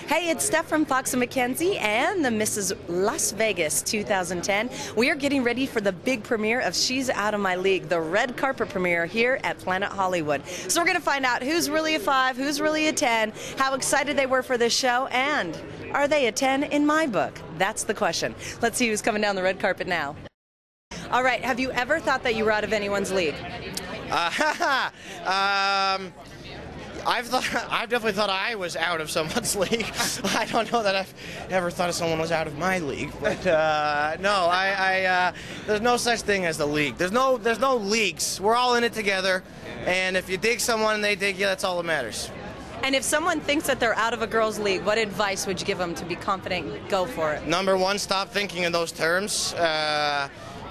Hey, it's Steph from Fox and MacKenzie and the Mrs. Las Vegas 2010. We are getting ready for the big premiere of She's Out of My League, the red carpet premiere here at Planet Hollywood. So we're going to find out who's really a 5, who's really a 10, how excited they were for this show, and are they a 10 in my book? That's the question. Let's see who's coming down the red carpet now. All right, have you ever thought that you were out of anyone's league? I've definitely thought I was out of someone's league. I don't know that I've ever thought someone was out of my league, but no, there's no such thing as the league. There's no leagues. We're all in it together, and if you dig someone and they dig you, that's all that matters. And if someone thinks that they're out of a girl's league, what advice would you give them to be confident and go for it? Number one, stop thinking in those terms.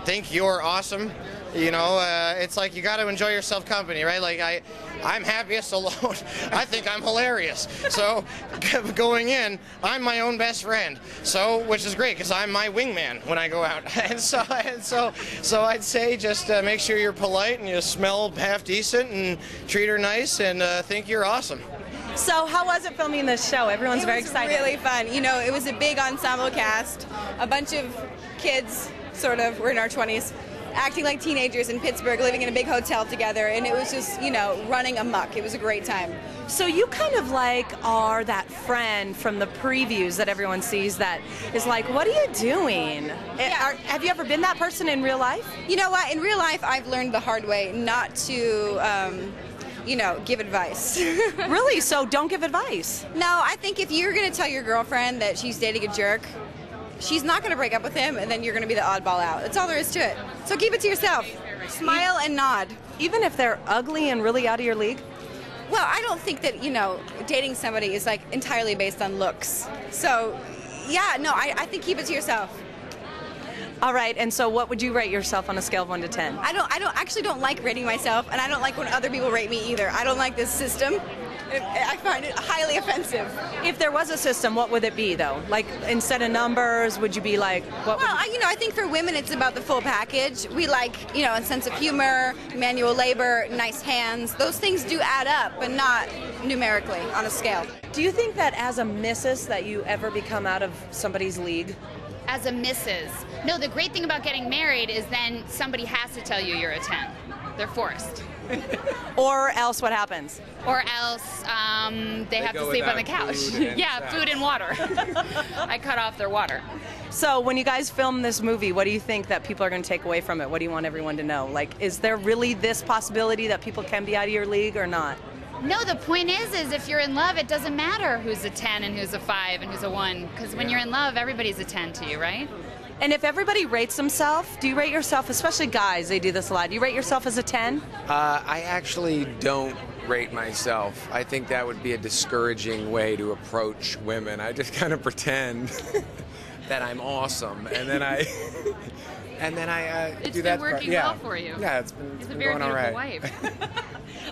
Think you're awesome. You know, it's like you got to enjoy your self-company, right? Like I'm happiest alone. I think I'm hilarious. So going in, I'm my own best friend. So, which is great because I'm my wingman when I go out. And so I'd say just make sure you're polite and you smell half decent and treat her nice and think you're awesome. So how was it filming this show? Everyone's very excited. It was really fun. You know, it was a big ensemble cast. A bunch of kids, sort of, we're in our 20s, acting like teenagers in Pittsburgh, living in a big hotel together, and it was just, you know, running amok. It was a great time. So you kind of like are that friend from the previews that everyone sees that is like, what are you doing? Yeah. Have you ever been that person in real life? You know what? In real life, I've learned the hard way not to, you know, give advice. Really? So don't give advice? No, I think if you're going to tell your girlfriend that she's dating a jerk, she's not going to break up with him, and then you're going to be the oddball out. That's all there is to it. So keep it to yourself. Smile and nod. Even if they're ugly and really out of your league? Well, I don't think that, you know, dating somebody is like entirely based on looks. So, yeah, no, I think keep it to yourself. All right, and so what would you rate yourself on a scale of 1 to 10? I actually don't like rating myself, and I don't like when other people rate me either. I don't like this system. I find it highly offensive. If there was a system, what would it be, though? Like, instead of numbers, would you be like, what? Well, you know, I think for women, it's about the full package. We like, you know, a sense of humor, manual labor, nice hands. Those things do add up, but not numerically on a scale. Do you think that as a missus that you ever become out of somebody's league? As a missus. No, the great thing about getting married is then somebody has to tell you you're a 10. They're forced. Or else what happens? Or else they have to sleep on the couch. Yeah, food and water. I cut off their water. So when you guys film this movie, what do you think that people are going to take away from it? What do you want everyone to know? Like, is there really this possibility that people can be out of your league or not? No, the point is if you're in love, it doesn't matter who's a 10 and who's a 5 and who's a 1. Because when you're in love, everybody's a 10 to you, right? And if everybody rates themselves, do you rate yourself, especially guys, they do this a lot, do you rate yourself as a 10? I actually don't rate myself. I think that would be a discouraging way to approach women. I just kind of pretend that I'm awesome, and then I It's do been that. working well for you. Yeah, it's been It's a very going all beautiful right. wife.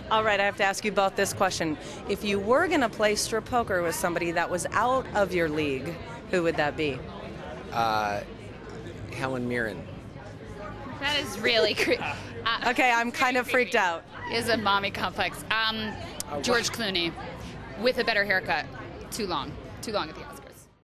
All right, I have to ask you both this question. If you were going to play strip poker with somebody that was out of your league, who would that be? Helen Mirren. That is really creepy. Okay, I'm kind of freaked out. Is a mommy complex. George Clooney with a better haircut. Too long at the end.